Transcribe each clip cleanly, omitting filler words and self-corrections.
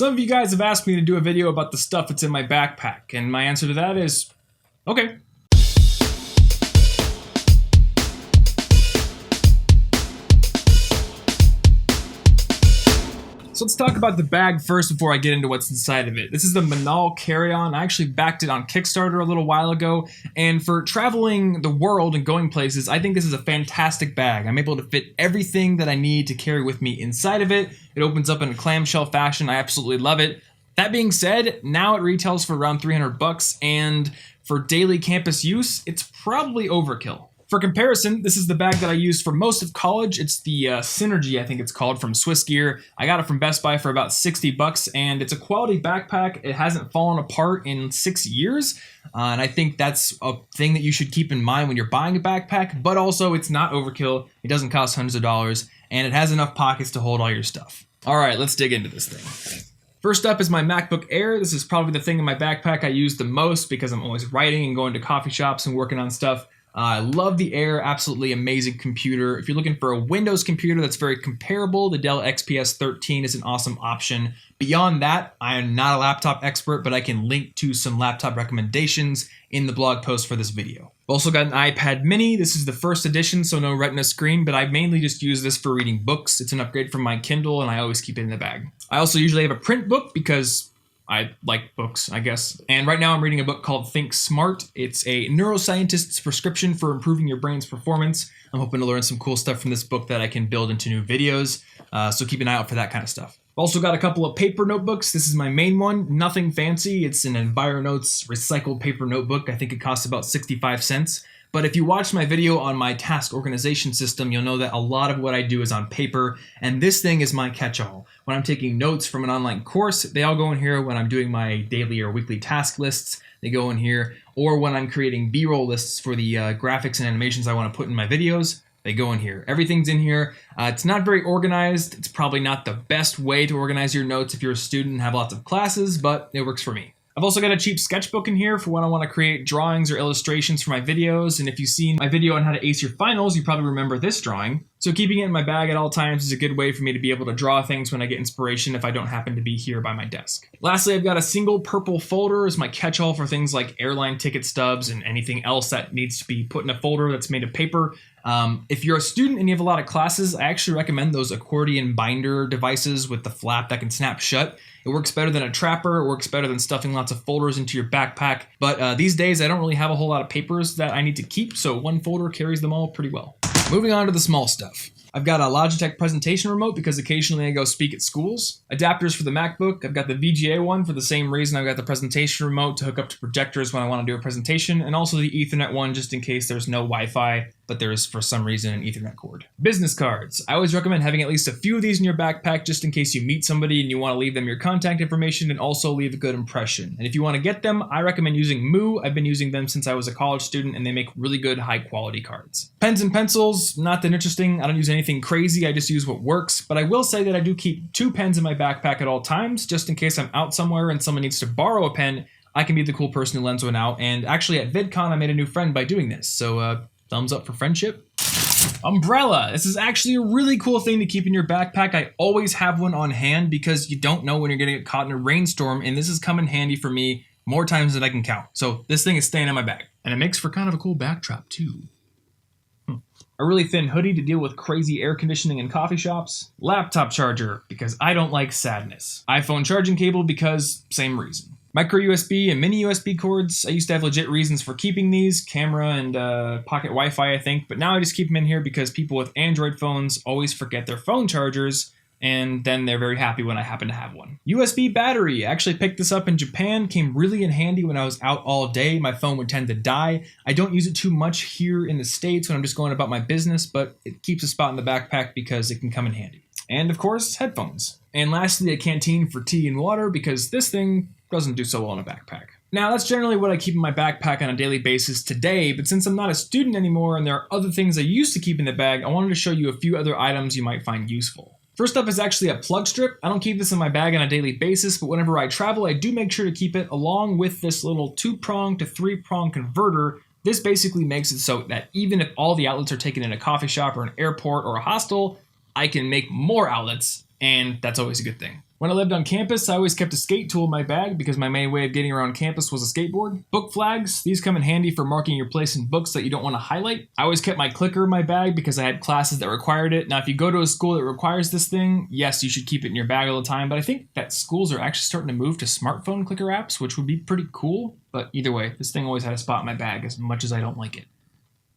Some of you guys have asked me to do a video about the stuff that's in my backpack, and my answer to that is, okay. So let's talk about the bag first before I get into what's inside of it. This is the Manal carry-on. I actually backed it on Kickstarter a little while ago, and for traveling the world and going places, I think this is a fantastic bag. I'm able to fit everything that I need to carry with me inside of it. It opens up in a clamshell fashion. I absolutely love it. That being said, now it retails for around $300, and for daily campus use, it's probably overkill. For comparison, this is the bag that I used for most of college. It's the Synergy, I think it's called, from Swiss Gear. I got it from Best Buy for about $60, and it's a quality backpack. It hasn't fallen apart in 6 years, and I think that's a thing that you should keep in mind when you're buying a backpack, but also it's not overkill. It doesn't cost hundreds of dollars, and it has enough pockets to hold all your stuff. All right, let's dig into this thing. First up is my MacBook Air. This is probably the thing in my backpack I use the most because I'm always writing and going to coffee shops and working on stuff. I love the Air, absolutely amazing computer. If you're looking for a Windows computer that's very comparable, the Dell XPS 13 is an awesome option. Beyond that, I am not a laptop expert, but I can link to some laptop recommendations in the blog post for this video. I've also got an iPad mini. This is the first edition, so no Retina screen, but I mainly just use this for reading books. It's an upgrade from my Kindle, and I always keep it in the bag. I also usually have a print book because I like books, I guess. And right now I'm reading a book called Think Smart. It's a neuroscientist's prescription for improving your brain's performance. I'm hoping to learn some cool stuff from this book that I can build into new videos. So keep an eye out for that kind of stuff. I've also got a couple of paper notebooks. This is my main one, nothing fancy. It's an EnviroNotes recycled paper notebook. I think it costs about 65 cents. But if you watched my video on my task organization system, you'll know that a lot of what I do is on paper, and this thing is my catch-all. When I'm taking notes from an online course, they all go in here. When I'm doing my daily or weekly task lists, they go in here. Or when I'm creating B-roll lists for the graphics and animations I want to put in my videos, they go in here. Everything's in here. It's not very organized. It's probably not the best way to organize your notes if you're a student and have lots of classes, but it works for me. I've also got a cheap sketchbook in here for when I want to create drawings or illustrations for my videos, and if you've seen my video on how to ace your finals, you probably remember this drawing. So keeping it in my bag at all times is a good way for me to be able to draw things when I get inspiration if I don't happen to be here by my desk. Lastly, I've got a single purple folder as my catch-all for things like airline ticket stubs and anything else that needs to be put in a folder that's made of paper. If you're a student and you have a lot of classes, I actually recommend those accordion binder devices with the flap that can snap shut. It works better than a trapper. It works better than stuffing lots of folders into your backpack. But these days, I don't really have a whole lot of papers that I need to keep, so one folder carries them all pretty well. Moving on to the small stuff. I've got a Logitech presentation remote because occasionally I go speak at schools. Adapters for the MacBook. I've got the VGA one for the same reason I've got the presentation remote to hook up to projectors when I want to do a presentation, and also the Ethernet one just in case there's no Wi-Fi, but there is for some reason an Ethernet cord. Business cards. I always recommend having at least a few of these in your backpack just in case you meet somebody and you want to leave them your contact information and also leave a good impression. And if you want to get them, I recommend using Moo. I've been using them since I was a college student and they make really good high quality cards. Pens and pencils, not that interesting. I don't use anything crazy, I just use what works, but I will say that I do keep 2 pens in my backpack at all times just in case I'm out somewhere and someone needs to borrow a pen. I can be the cool person who lends one out, and actually at VidCon I made a new friend by doing this, so thumbs up for friendship. Umbrella. This is actually a really cool thing to keep in your backpack. I always have one on hand because you don't know when you're going to get caught in a rainstorm, and this has come in handy for me more times than I can count. So this thing is staying in my bag. And it makes for kind of a cool backdrop too. A really thin hoodie to deal with crazy air conditioning in coffee shops. Laptop charger, because I don't like sadness. iPhone charging cable, because same reason. Micro USB and mini USB cords. I used to have legit reasons for keeping these, camera and pocket Wi-Fi I think, but now I just keep them in here because people with Android phones always forget their phone chargers, and then they're very happy when I happen to have one. USB battery. I actually picked this up in Japan, came really in handy when I was out all day. My phone would tend to die. I don't use it too much here in the States when I'm just going about my business, but it keeps a spot in the backpack because it can come in handy. And of course, headphones. And lastly, a canteen for tea and water because this thing doesn't do so well in a backpack. Now, that's generally what I keep in my backpack on a daily basis today, but since I'm not a student anymore and there are other things I used to keep in the bag, I wanted to show you a few other items you might find useful. First up is actually a plug strip. I don't keep this in my bag on a daily basis, but whenever I travel, I do make sure to keep it along with this little 2-prong to 3-prong converter. This basically makes it so that even if all the outlets are taken in a coffee shop or an airport or a hostel, I can make more outlets, and that's always a good thing. When I lived on campus, I always kept a skate tool in my bag because my main way of getting around campus was a skateboard. Book flags, these come in handy for marking your place in books that you don't want to highlight. I always kept my clicker in my bag because I had classes that required it. Now, if you go to a school that requires this thing, yes, you should keep it in your bag all the time, but I think that schools are actually starting to move to smartphone clicker apps, which would be pretty cool. But either way, this thing always had a spot in my bag as much as I don't like it.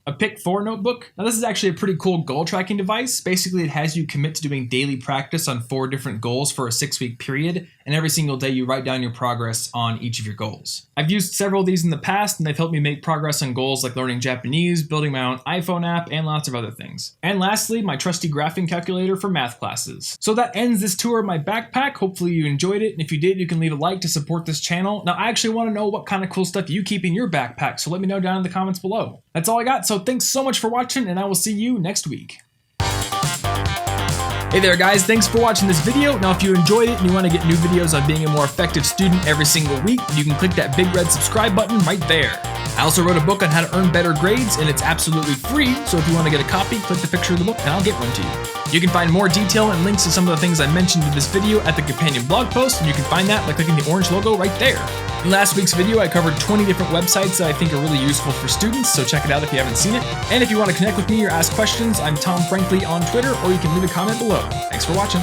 A Pick 4 notebook. Now this is actually a pretty cool goal tracking device. Basically it has you commit to doing daily practice on 4 different goals for a 6-week period, and every single day you write down your progress on each of your goals. I've used several of these in the past and they've helped me make progress on goals like learning Japanese, building my own iPhone app, and lots of other things. And lastly, my trusty graphing calculator for math classes. So that ends this tour of my backpack. Hopefully you enjoyed it, and if you did, you can leave a like to support this channel. Now I actually want to know what kind of cool stuff you keep in your backpack, so let me know down in the comments below. That's all I got, so thanks so much for watching, and I will see you next week. Hey there guys, thanks for watching this video. Now if you enjoyed it and you want to get new videos on being a more effective student every single week, you can click that big red subscribe button right there. I also wrote a book on how to earn better grades, and it's absolutely free, so if you want to get a copy, click the picture of the book and I'll get one to you. You can find more detail and links to some of the things I mentioned in this video at the companion blog post, and you can find that by clicking the orange logo right there. In last week's video, I covered 20 different websites that I think are really useful for students, so check it out if you haven't seen it. And if you want to connect with me or ask questions, I'm Tom Frankly on Twitter, or you can leave a comment below. Thanks for watching.